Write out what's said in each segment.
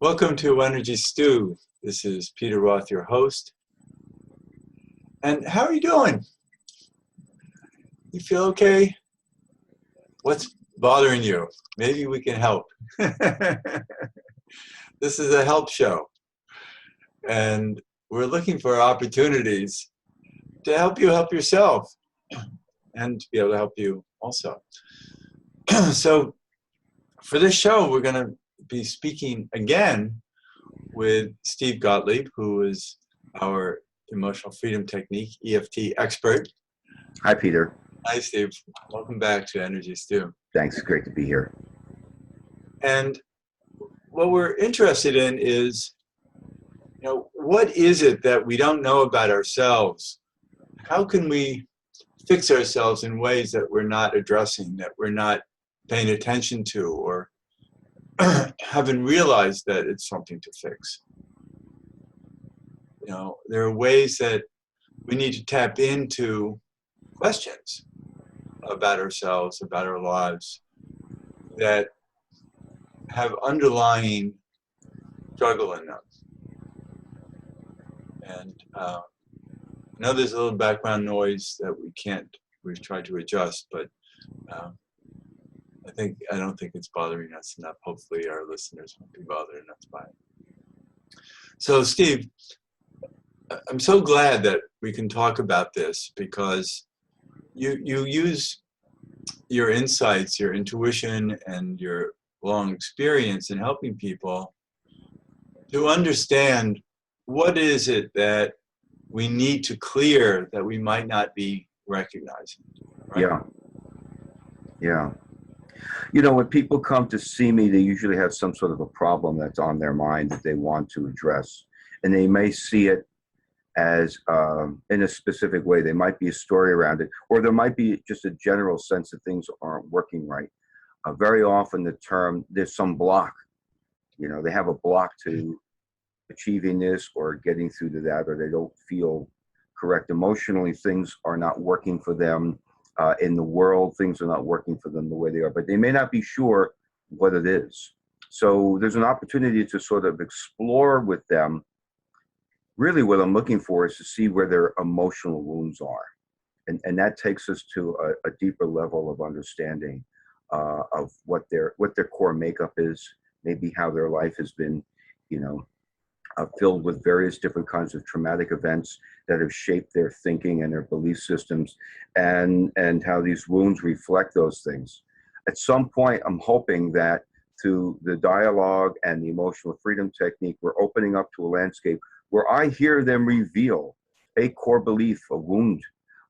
Welcome to Energy Stew. This is Peter Roth, your host. And how are you doing? You feel okay? What's bothering you? Maybe we can help. This is a help show. And we're looking for opportunities to help you help yourself and to be able to help you also. So for this show, we're going to be speaking again with Steve Gottlieb, who is our emotional freedom technique, EFT expert. Hi, Peter. Hi, Steve. Welcome back to Energy Stew. Thanks. Great to be here. And what we're interested in is, what is it that we don't know about ourselves? How can we fix ourselves in ways that we're not addressing, that we're not paying attention to, or haven't realized that it's something to fix? There are ways that we need to tap into questions about ourselves, about our lives, that have underlying struggle in them. And I know there's a little background noise that we've tried to adjust, but I don't think it's bothering us enough. Hopefully our listeners won't be bothered enough by it. So Steve, I'm so glad that we can talk about this, because you use your insights, your intuition, and your long experience in helping people to understand what is it that we need to clear that we might not be recognizing. Right? Yeah. When people come to see me, they usually have some sort of a problem that's on their mind that they want to address. And they may see it as in a specific way. There might be a story around it, or there might be just a general sense that things aren't working right. Very often the term, there's some block. They have a block to achieving this or getting through to that, or they don't feel correct emotionally. Things are not working for them. In the world, things are not working for them the way they are, but they may not be sure what it is. So there's an opportunity to sort of explore with them. Really what I'm looking for is to see where their emotional wounds are. And that takes us to a deeper level of understanding of what their core makeup is, maybe how their life has been, filled with various different kinds of traumatic events that have shaped their thinking and their belief systems, and how these wounds reflect those things. At some point, I'm hoping that through the dialogue and the emotional freedom technique, we're opening up to a landscape where I hear them reveal a core belief, a wound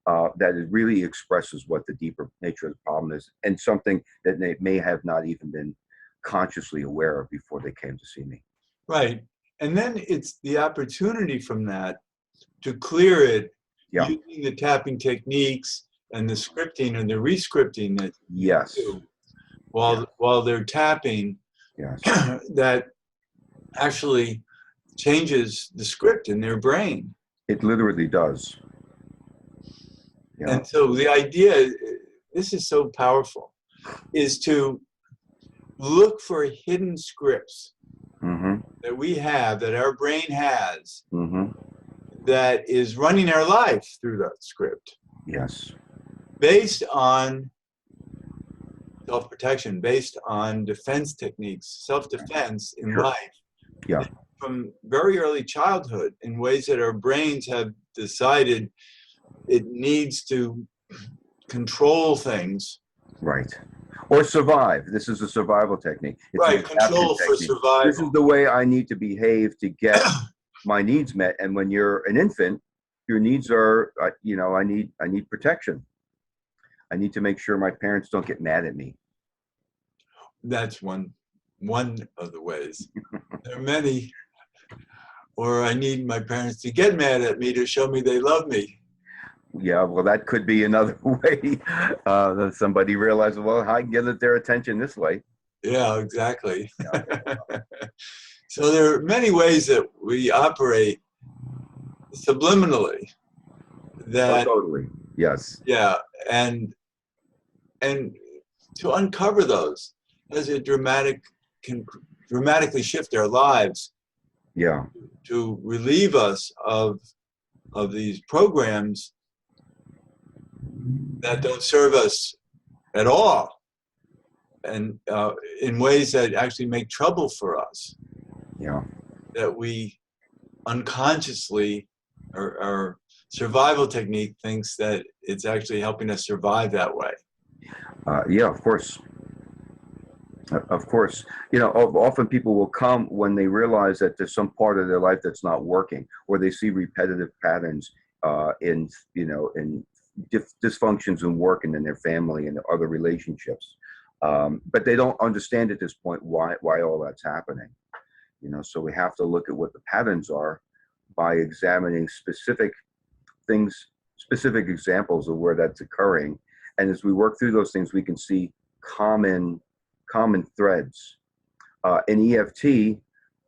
that really expresses what the deeper nature of the problem is, and something that they may have not even been consciously aware of before they came to see me. Right. And then it's the opportunity from that to clear it using the tapping techniques and the scripting and the re-scripting that you do while they're tapping, that actually changes the script in their brain. It literally does. And so the idea, this is so powerful, is to look for hidden scripts that we have, that our brain has, that is running our life through that script. Yes. Based on self-protection, based on defense techniques, self-defense in life. Yeah. From very early childhood, in ways that our brains have decided it needs to control things. Right. Or survive. This is a survival technique. It's control for survival. This is the way I need to behave to get my needs met. And when you're an infant, your needs are, I need protection. I need to make sure my parents don't get mad at me. That's one of the ways. There are many. Or I need my parents to get mad at me to show me they love me. Yeah, well, that could be another way that somebody realizes, well, I can get their attention this way. Yeah, exactly. So there are many ways that we operate subliminally. That totally. Yes. Yeah, and to uncover those has a dramatic dramatically shift our lives Yeah. to relieve us of these programs that don't serve us at all, and in ways that actually make trouble for us, Yeah. that we unconsciously, our survival technique thinks that it's actually helping us survive that way. Yeah, of course. Of course. Often people will come when they realize that there's some part of their life that's not working, or they see repetitive patterns in, in dysfunctions in work and in their family and other relationships. But they don't understand at this point why all that's happening. So we have to look at what the patterns are by examining specific things, specific examples of where that's occurring. And as we work through those things, we can see common threads. In EFT,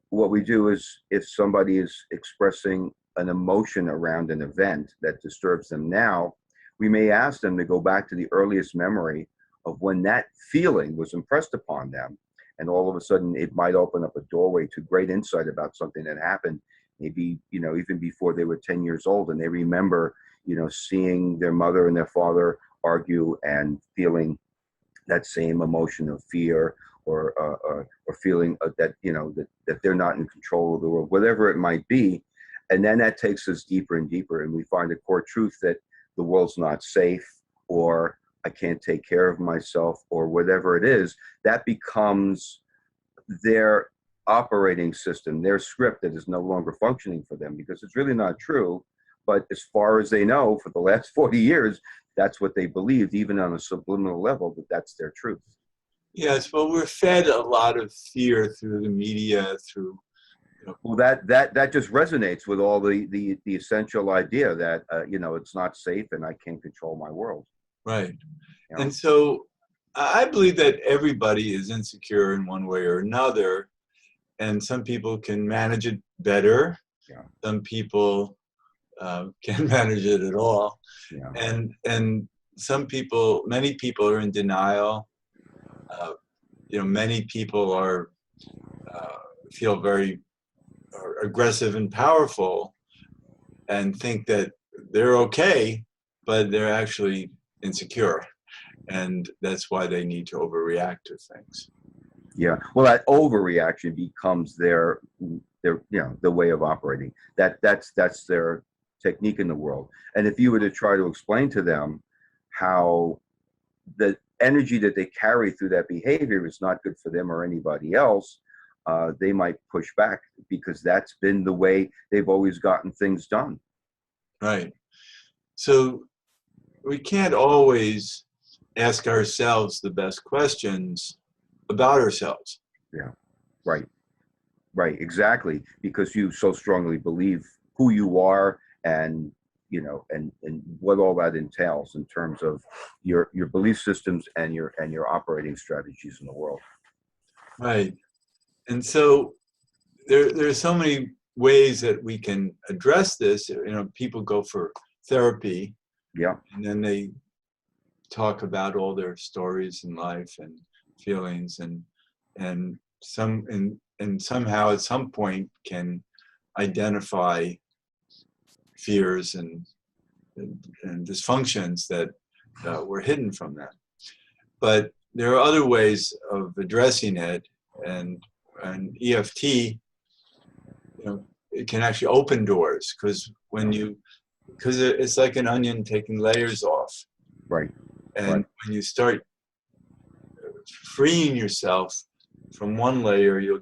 what we do is, if somebody is expressing an emotion around an event that disturbs them now, we may ask them to go back to the earliest memory of when that feeling was impressed upon them. And all of a sudden, it might open up a doorway to great insight about something that happened, maybe, even before they were 10 years old. And they remember, seeing their mother and their father argue and feeling that same emotion of fear, or feeling that that they're not in control of the world, whatever it might be. And then that takes us deeper and deeper, and we find a core truth that the world's not safe, or I can't take care of myself, or whatever it is. That becomes their operating system, their script that is no longer functioning for them, because it's really not true. But as far as they know, for the last 40 years, that's what they believed, even on a subliminal level, that that's their truth. Yes, well, we're fed a lot of fear through the media, through. Well, that just resonates with all the essential idea that it's not safe and I can't control my world. Right. And so I believe that everybody is insecure in one way or another, and some people can manage it better. Yeah. Some people can't manage it at all. Yeah. And many people are in denial. Many people feel very aggressive and powerful and think that they're okay, but they're actually insecure. And that's why they need to overreact to things. Yeah. Well, that overreaction becomes their the way of operating. That's their technique in the world. And if you were to try to explain to them how the energy that they carry through that behavior is not good for them or anybody else, they might push back, because that's been the way they've always gotten things done. Right. So we can't always ask ourselves the best questions about ourselves. Yeah. Right. Right. Exactly. Because you so strongly believe who you are, and and what all that entails in terms of your belief systems and your operating strategies in the world. Right. And so there's so many ways that we can address this. People go for therapy. Yeah. And then they talk about all their stories in life and feelings, and somehow at some point can identify fears and dysfunctions that were hidden from them. But there are other ways of addressing it, and EFT, it can actually open doors, because it's like an onion taking layers off. Right. And right. when you start freeing yourself from one layer, your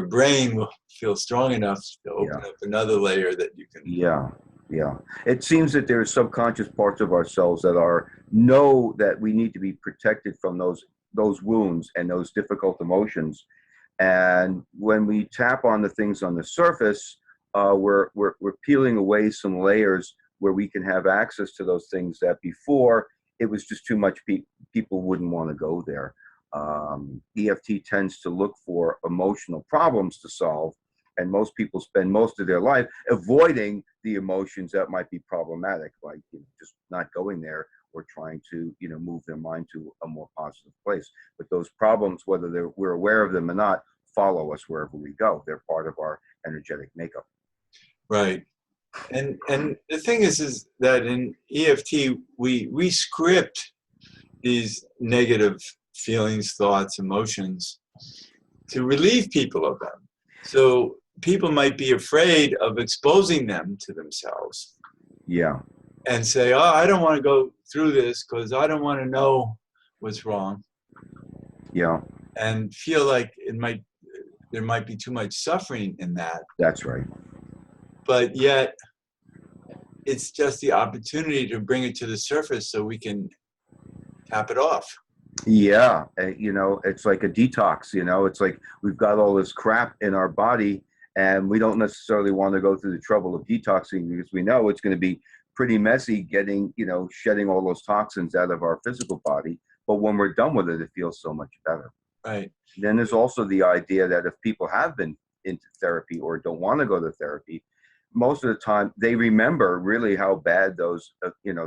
brain will feel strong enough to open up another layer that you can. Yeah. Yeah. It seems that there are subconscious parts of ourselves that know that we need to be protected from those wounds and those difficult emotions. And when we tap on the things on the surface, we're peeling away some layers where we can have access to those things that before it was just too much. People wouldn't want to go there. EFT tends to look for emotional problems to solve, and most people spend most of their life avoiding the emotions that might be problematic, like just not going there, or trying to, move their mind to a more positive place. But those problems, whether we're aware of them or not, follow us wherever we go. They're part of our energetic makeup. Right. And the thing is that in EFT, we script these negative feelings, thoughts, emotions to relieve people of them. So people might be afraid of exposing them to themselves. Yeah. And say, oh, I don't want to go through this because I don't want to know what's wrong. Yeah. And feel like there might be too much suffering in that. That's right. But yet, it's just the opportunity to bring it to the surface so we can tap it off. Yeah. It's like a detox, it's like we've got all this crap in our body and we don't necessarily want to go through the trouble of detoxing because we know it's going to be pretty messy getting, shedding all those toxins out of our physical body. But when we're done with it, it feels so much better. Right. Then there's also the idea that if people have been into therapy or don't want to go to therapy, most of the time they remember really how bad those,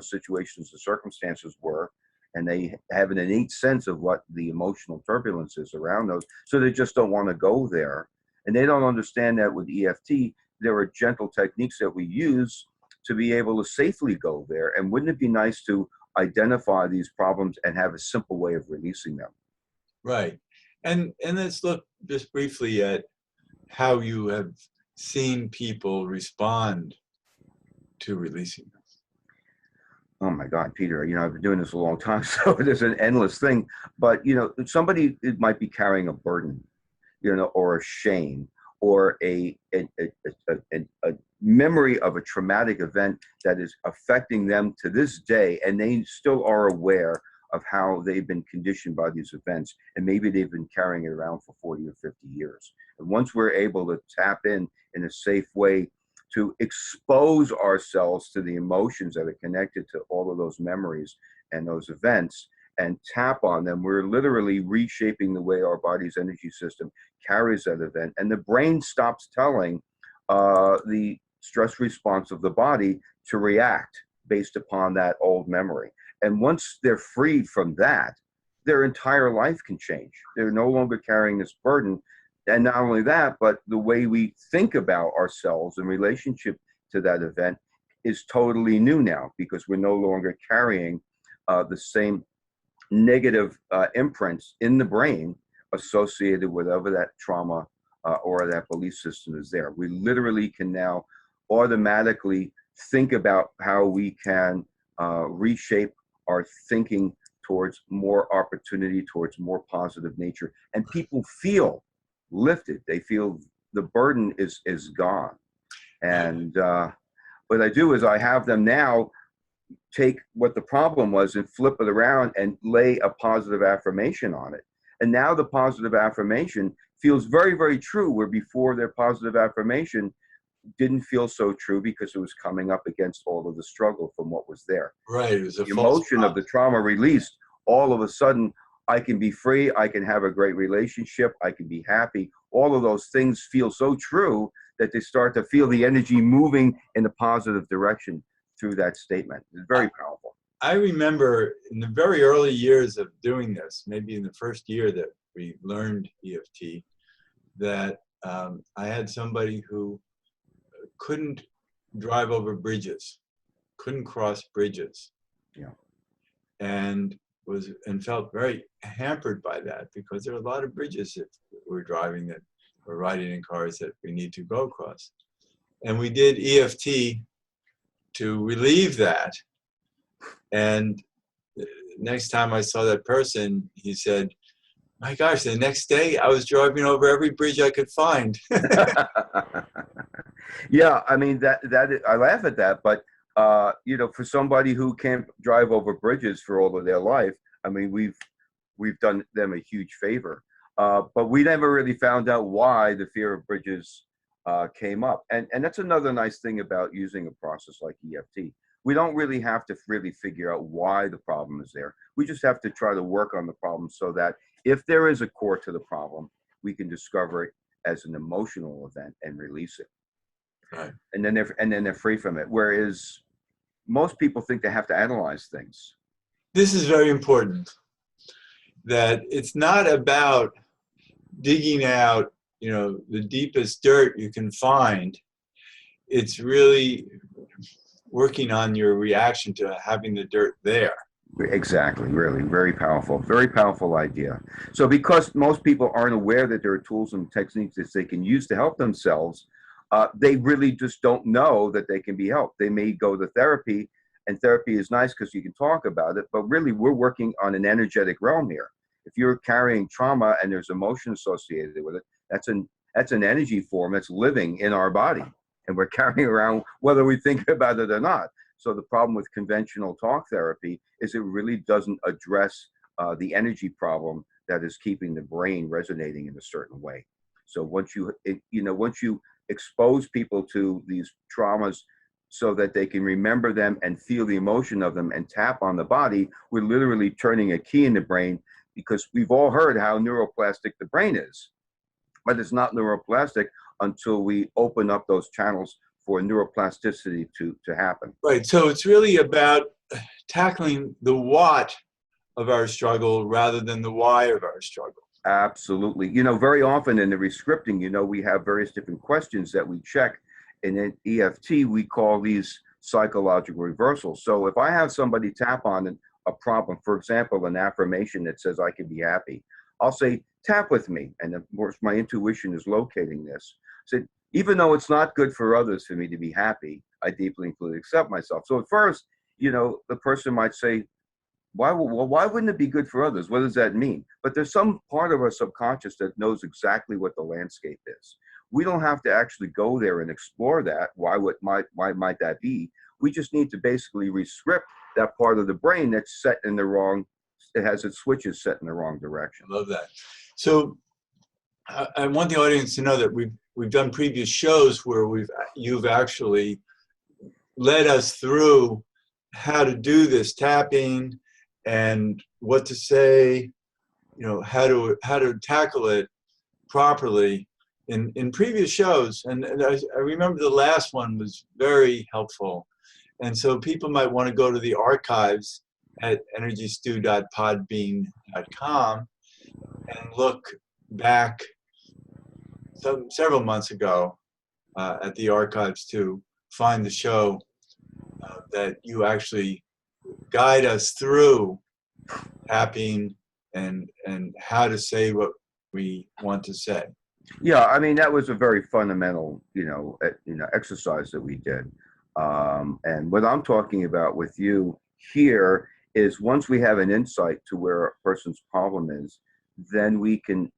situations and circumstances were. And they have an innate sense of what the emotional turbulence is around those. So they just don't want to go there. And they don't understand that with EFT, there are gentle techniques that we use to be able to safely go there. And wouldn't it be nice to identify these problems and have a simple way of releasing them? Right. And let's look just briefly at how you have seen people respond to releasing them. Oh my God, Peter, I've been doing this a long time, so there's an endless thing. But, somebody might be carrying a burden, or a shame, or a memory of a traumatic event that is affecting them to this day, and they still are aware of how they've been conditioned by these events, and maybe they've been carrying it around for 40 or 50 years. And once we're able to tap in a safe way to expose ourselves to the emotions that are connected to all of those memories and those events and tap on them, we're literally reshaping the way our body's energy system carries that event. And the brain stops telling the stress response of the body to react based upon that old memory. And once they're freed from that, their entire life can change. They're no longer carrying this burden. And not only that, but the way we think about ourselves in relationship to that event is totally new now, because we're no longer carrying the same negative imprints in the brain associated with whatever that trauma or that belief system is there. We literally can now automatically think about how we can reshape our thinking towards more opportunity, towards more positive nature. And people feel lifted. They feel the burden is gone. And what I do is I have them now take what the problem was and flip it around and lay a positive affirmation on it. And now the positive affirmation feels very, very true, where before their positive affirmation didn't feel so true because it was coming up against all of the struggle from what was there. Right. It was a the emotion of the trauma released. All of a sudden, I can be free. I can have a great relationship. I can be happy. All of those things feel so true that they start to feel the energy moving in a positive direction through that statement. It's very powerful. I remember in the very early years of doing this, maybe in the first year that we learned EFT, that I had somebody who couldn't drive over bridges, couldn't cross bridges. Yeah. And felt very hampered by that, because there are a lot of bridges that we're driving, that we're riding in cars that we need to go across. And we did EFT to relieve that. And next time I saw that person, he said, my gosh, the next day I was driving over every bridge I could find. Yeah, I mean, that I laugh at that, but for somebody who can't drive over bridges for all of their life, I mean, we've done them a huge favor. But we never really found out why the fear of bridges came up. And that's another nice thing about using a process like EFT. We don't really have to really figure out why the problem is there. We just have to try to work on the problem so that if there is a core to the problem, we can discover it as an emotional event and release it. Right. And then they're free from it. Whereas most people think they have to analyze things. this is very important, that it's not about digging out, you know, the deepest dirt you can find. It's really working on your reaction to having the dirt there. Exactly, really, very powerful idea. So because most people aren't aware that there are tools and techniques that they can use to help themselves, they really just don't know that they can be helped. They may go to therapy, and therapy is nice because you can talk about it, but really we're working on an energetic realm here. If you're carrying trauma and there's emotion associated with it, that's an energy form that's living in our body, and we're carrying around whether we think about it or not. So the problem with conventional talk therapy is it really doesn't address the energy problem that is keeping the brain resonating in a certain way. So once once you expose people to these traumas so that they can remember them and feel the emotion of them and tap on the body, we're literally turning a key in the brain, because we've all heard how neuroplastic the brain is, but it's not neuroplastic until we open up those channels for neuroplasticity to happen. Right. So it's really about tackling the what of our struggle rather than the why of our struggle. Absolutely. You know, very often in the rescripting, you know, we have various different questions that we check. And in EFT, we call these psychological reversals. So if I have somebody tap on a problem, for example, an affirmation that says, I can be happy, I'll say, tap with me. And of course, my intuition is locating this. So even though it's not good for others for me to be happy, I deeply and fully accept myself. So at first, you know, the person might say, why wouldn't it be good for others? What does that mean? But there's some part of our subconscious that knows exactly what the landscape is. We don't have to actually go there and explore that. Why might that be? We just need to basically rescript that part of the brain that's set in the wrong, it has its switches set in the wrong direction. I love that. So I want the audience to know that we've done previous shows where you've actually led us through how to do this tapping and what to say, you know, how to tackle it properly in previous shows. And I remember the last one was very helpful. And so people might want to go to the archives at energystew.podbean.com and look back several months ago at the archives to find the show that you actually guide us through tapping and how to say what we want to say. Yeah, I mean, that was a very fundamental, exercise that we did. And what I'm talking about with you here is once we have an insight to where a person's problem is, then we can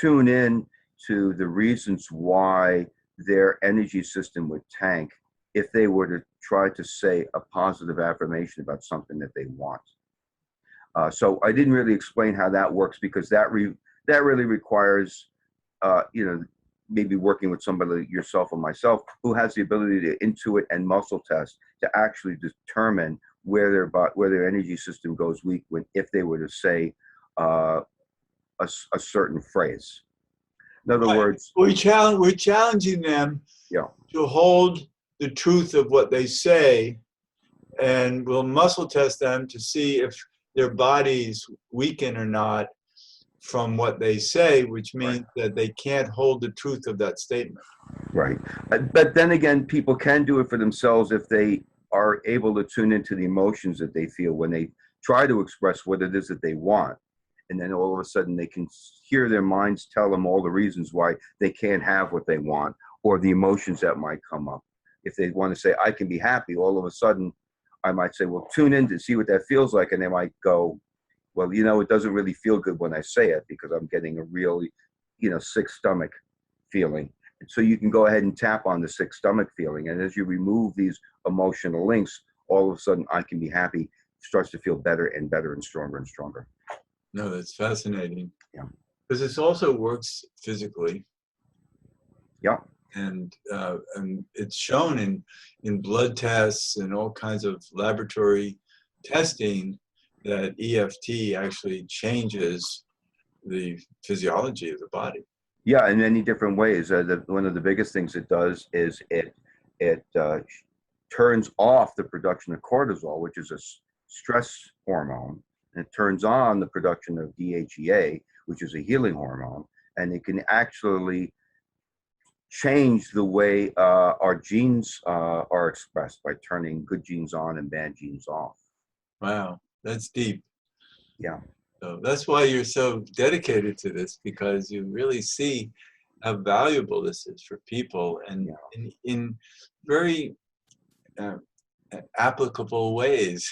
tune in to the reasons why their energy system would tank if they were to try to say a positive affirmation about something that they want. So I didn't really explain how that works, because that really requires, maybe working with somebody like yourself or myself who has the ability to intuit and muscle test to actually determine where their energy system goes weak if they were to say a certain phrase. In other words, we're challenging them to hold the truth of what they say, and we'll muscle test them to see if their bodies weaken or not from what they say, which means that they can't hold the truth of that statement. Right. But then again, people can do it for themselves if they are able to tune into the emotions that they feel when they try to express what it is that they want. And then all of a sudden they can hear their minds tell them all the reasons why they can't have what they want, or the emotions that might come up. If they want to say, I can be happy, all of a sudden I might say, well, tune in to see what that feels like. And they might go, well, it doesn't really feel good when I say it, because I'm getting a really, sick stomach feeling. And so you can go ahead and tap on the sick stomach feeling. And as you remove these emotional links, all of a sudden I can be happy starts to feel better and better and stronger and stronger. No, that's fascinating. Yeah. Because this also works physically. Yeah. And it's shown in blood tests and all kinds of laboratory testing that EFT actually changes the physiology of the body. Yeah, in many different ways. One of the biggest things it does is it turns off the production of cortisol, which is a stress hormone, and it turns on the production of DHEA, which is a healing hormone, and it can actually change the way our genes are expressed by turning good genes on and bad genes off. Wow, that's deep. Yeah. So that's why you're so dedicated to this, because you really see how valuable this is for people, and Yeah. in very uh, applicable ways.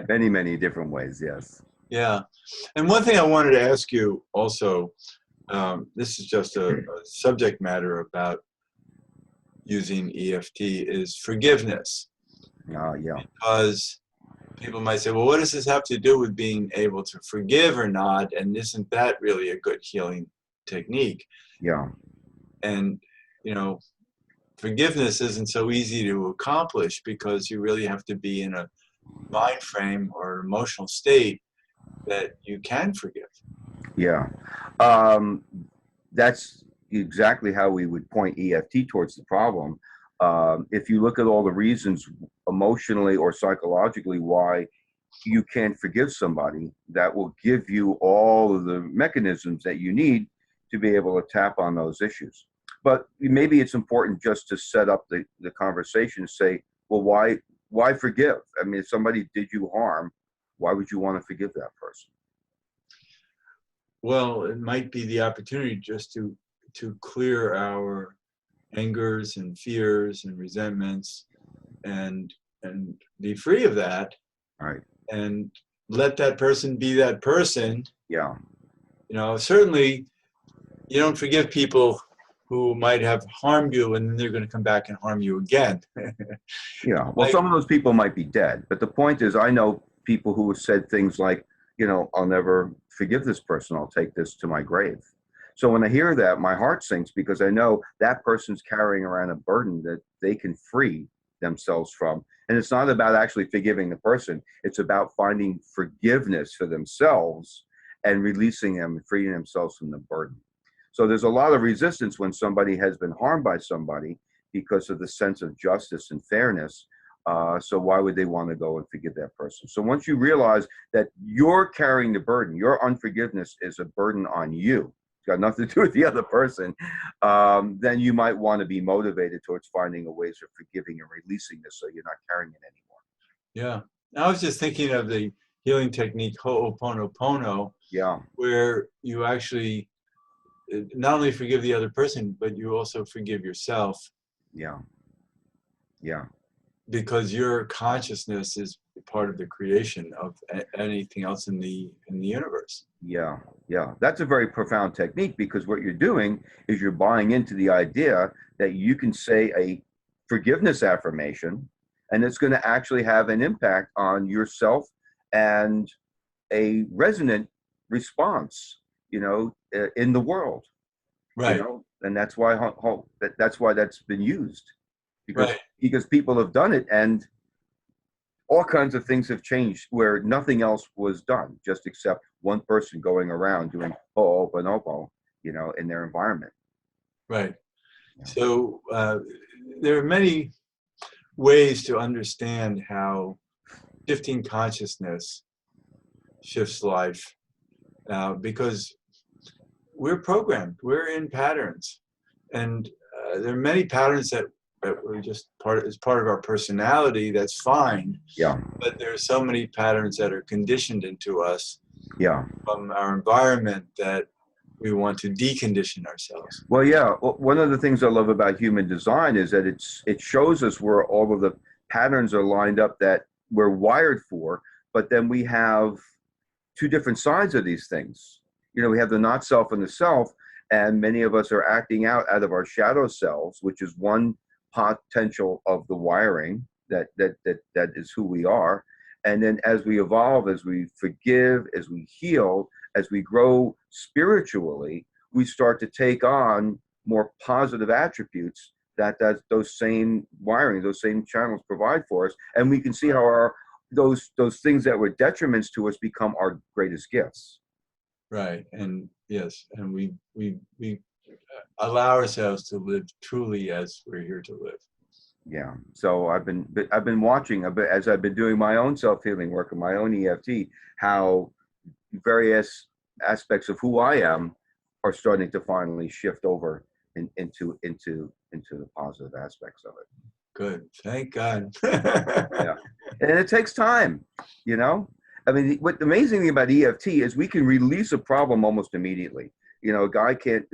Many, many different ways, yes. Yeah. And one thing I wanted to ask you also, this is just a subject matter about using EFT, is forgiveness. Yeah. Because people might say, well, what does this have to do with being able to forgive or not? And isn't that really a good healing technique? Yeah. And, you know, forgiveness isn't so easy to accomplish, because you really have to be in a mind frame or emotional state that you can forgive. Yeah. That's exactly how we would point EFT towards the problem. If you look at all the reasons emotionally or psychologically why you can't forgive somebody, that will give you all of the mechanisms that you need to be able to tap on those issues. But maybe it's important just to set up the conversation and say, well, why forgive? I mean, if somebody did you harm, why would you want to forgive that person? Well, it might be the opportunity just to clear our angers and fears and resentments, and be free of that, Right. and let that person be that person. Yeah. You know, certainly you don't forgive people who might have harmed you, and then they're going to come back and harm you again. Yeah. Well, some of those people might be dead, but the point is, I know people who have said things like, I'll never forgive this person. I'll take this to my grave. So when I hear that, my heart sinks, because I know that person's carrying around a burden that they can free themselves from. And it's not about actually forgiving the person. It's about finding forgiveness for themselves and releasing them and freeing themselves from the burden. So there's a lot of resistance when somebody has been harmed by somebody, because of the sense of justice and fairness. So why would they want to go and forgive that person? So once you realize that you're carrying the burden, your unforgiveness is a burden on you, it's got nothing to do with the other person, then you might want to be motivated towards finding a ways of forgiving and releasing this, so you're not carrying it anymore. Yeah. I was just thinking of the healing technique Ho'oponopono, Yeah. where you actually not only forgive the other person, but you also forgive yourself. Yeah. Yeah. Because your consciousness is part of the creation of anything else in the universe. Yeah. Yeah. That's a very profound technique, because what you're doing is you're buying into the idea that you can say a forgiveness affirmation, and it's going to actually have an impact on yourself and a resonant response, in the world, Right. and that's why that's why that's been used, because Right. people have done it, and all kinds of things have changed where nothing else was done, just except one person going around doing Ho'oponopono, in their environment. Right. Yeah. So there are many ways to understand how shifting consciousness shifts life, because we're programmed, we're in patterns, and there are many patterns that we're just as part of our personality. That's fine. Yeah. But there are so many patterns that are conditioned into us Yeah. from our environment that we want to decondition ourselves. Well, yeah. One of the things I love about human design is that it shows us where all of the patterns are lined up that we're wired for, but then we have two different sides of these things. We have the not self and the self, and many of us are acting out of our shadow selves, which is one potential of the wiring that is who we are. And then as we evolve, as we forgive, as we heal, as we grow spiritually, we start to take on more positive attributes that those same wiring, those same channels provide for us, and we can see how those things that were detriments to us become our greatest gifts. Right. And yes, and we allow ourselves to live truly as we're here to live. Yeah. So I've been watching a bit as I've been doing my own self-healing work and my own EFT, how various aspects of who I am are starting to finally shift over into the positive aspects of it. Good. Thank God. Yeah. And it takes time, you know? I mean, what the amazing thing about EFT is we can release a problem almost immediately. You know, a guy has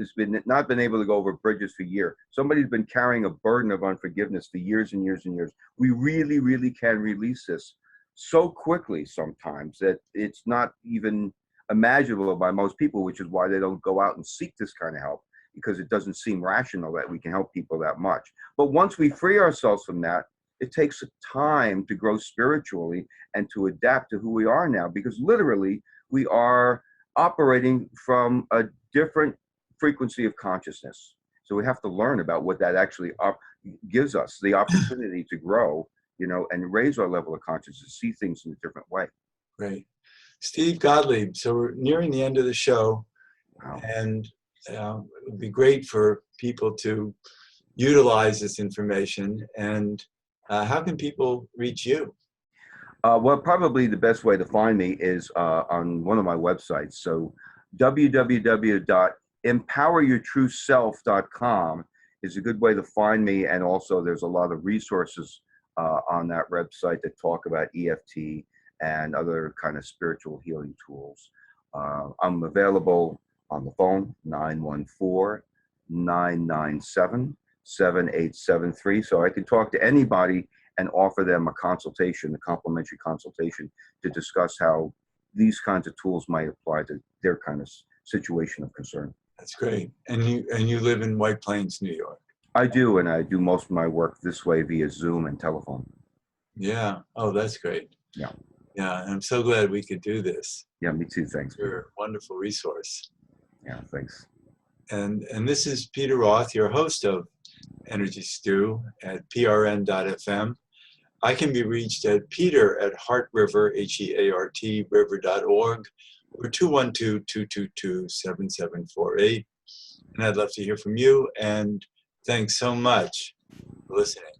not been able to go over bridges for years. Somebody's been carrying a burden of unforgiveness for years and years and years. We really, really can release this so quickly sometimes that it's not even imaginable by most people, which is why they don't go out and seek this kind of help, because it doesn't seem rational that we can help people that much. But once we free ourselves from that, it takes time to grow spiritually and to adapt to who we are now, because literally we are operating from a different frequency of consciousness. So we have to learn about what that actually gives us the opportunity to grow, you know, and raise our level of consciousness, see things in a different way. Great. Steve Gottlieb, so we're nearing the end of the show, Wow. and it would be great for people to utilize this information. And how can people reach you? Well, probably the best way to find me is on one of my websites. So www.empoweryourtrueself.com is a good way to find me. And also there's a lot of resources on that website that talk about EFT and other kind of spiritual healing tools. I'm available on the phone, 914-997-7873. So I can talk to anybody and offer them a consultation, a complimentary consultation, to discuss how these kinds of tools might apply to their kind of situation of concern. That's great. And you live in White Plains, New York. I do, and I do most of my work this way via Zoom and telephone. Yeah. Oh, that's great. Yeah. Yeah. I'm so glad we could do this. Yeah, me too. Thanks. You're a wonderful resource. Yeah, thanks. And this is Peter Roth, your host of Energy Stew at prn.fm. I can be reached at peter@heartriver, HEART, river.org, or 212-222-7748. And I'd love to hear from you. And thanks so much for listening.